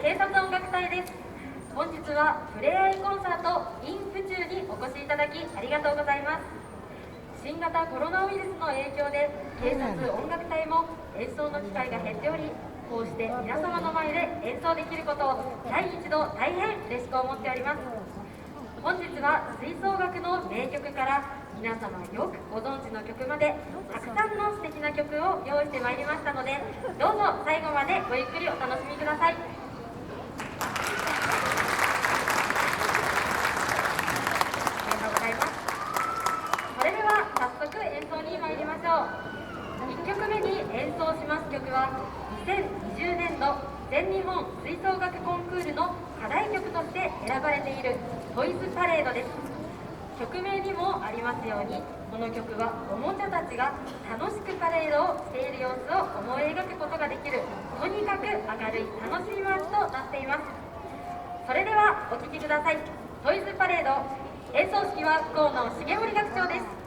警察音楽隊です。本日はふれあいコンサート in 府中にお越しいただきありがとうございます。新型コロナウイルスの影響で警察音楽隊も演奏の機会が減っており、こうして皆様の前で演奏できることを第一度大変嬉しく思っております。本日は吹奏楽の名曲から皆様よくご存知の曲までたくさんの素敵な曲を用意してまいりましたので、どうぞ最後までごゆっくりお楽しみください。ありがとうございます。それでは早速演奏に参りましょう。1曲目に演奏します曲は2020年度全日本吹奏楽コンクールの課題曲として選ばれているトイズパレードです。曲名にもありますように、この曲はおもちゃたちが楽しくパレードをしている様子を思い描くことができる、とにかく明るい楽しいマーチとなっています。それではお聴きください。トイズパレード、演奏指揮は河野重森学長です。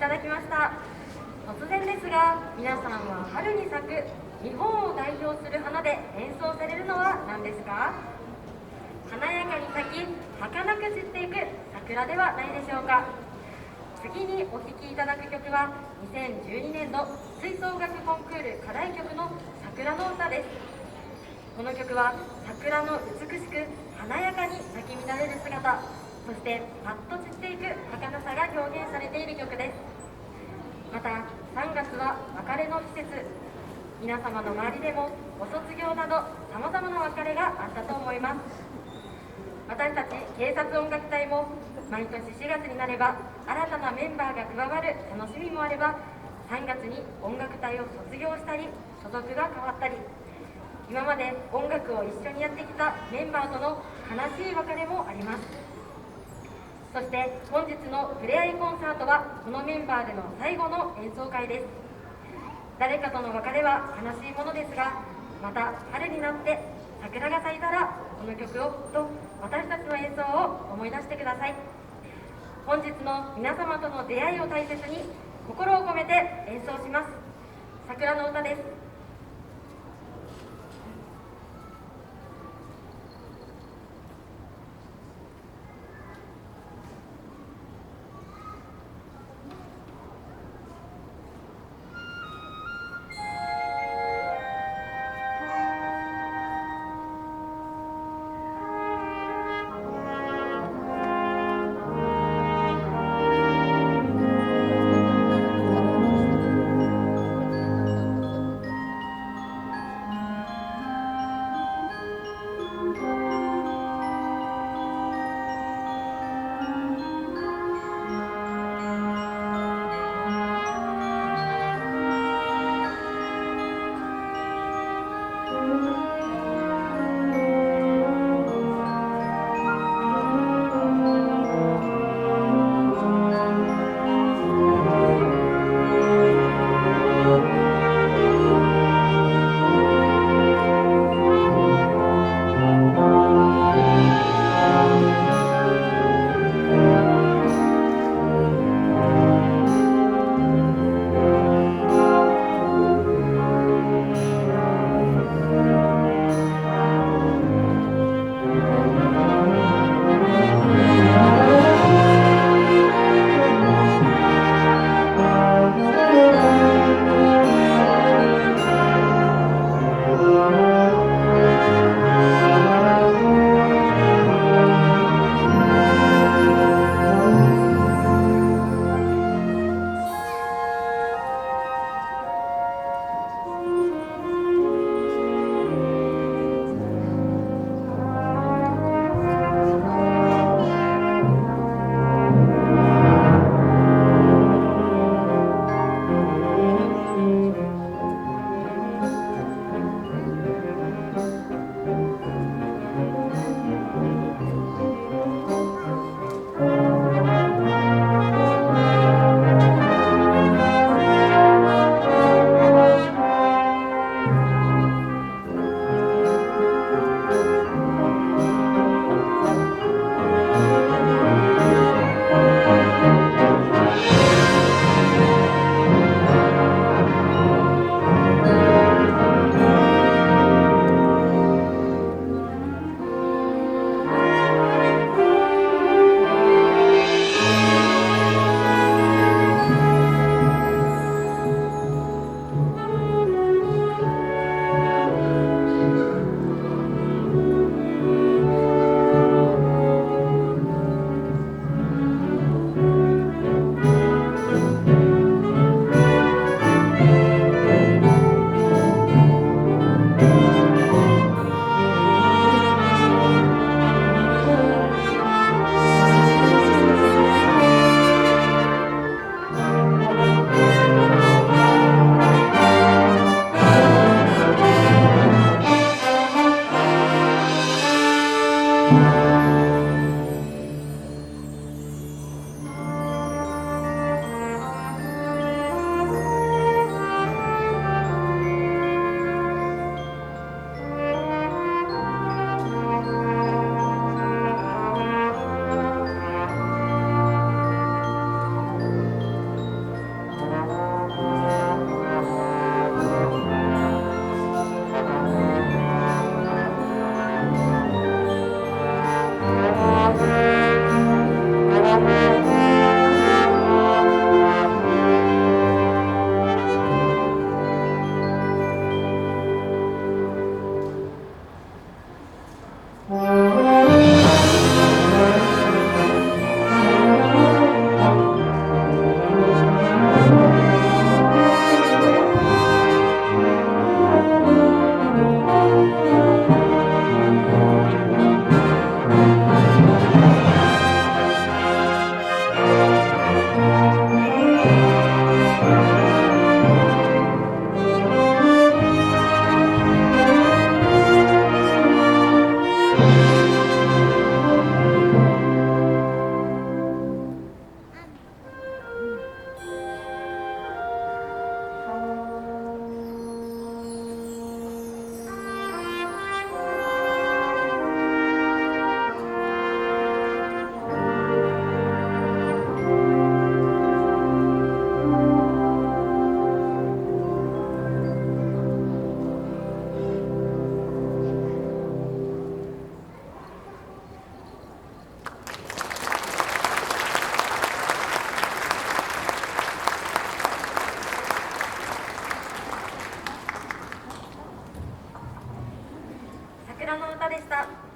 ただきました。突然ですが、皆さんは春に咲く日本を代表する花で演奏されるのは何ですか？華やかに咲き、儚く散っていく桜ではないでしょうか。次にお聴きいただく曲は2012年度吹奏楽コンクール課題曲の桜の歌です。この曲は桜の美しく華やかに咲き乱れる姿、そしてパッと散っていく儚さが表現されている曲です。また3月は別れの季節、皆様の周りでもご卒業などさまざまな別れがあったと思います。私たち警察音楽隊も毎年4月になれば新たなメンバーが加わる楽しみもあれば、3月に音楽隊を卒業したり所属が変わったり、今まで音楽を一緒にやってきたメンバーとの悲しい別れもあります。そして本日のふれあいコンサートはこのメンバーでの最後の演奏会です。誰かとの別れは悲しいものですが、また春になって桜が咲いたらこの曲をと私たちの演奏を思い出してください。本日の皆様との出会いを大切に心を込めて演奏します。桜の歌です。桜の歌でした。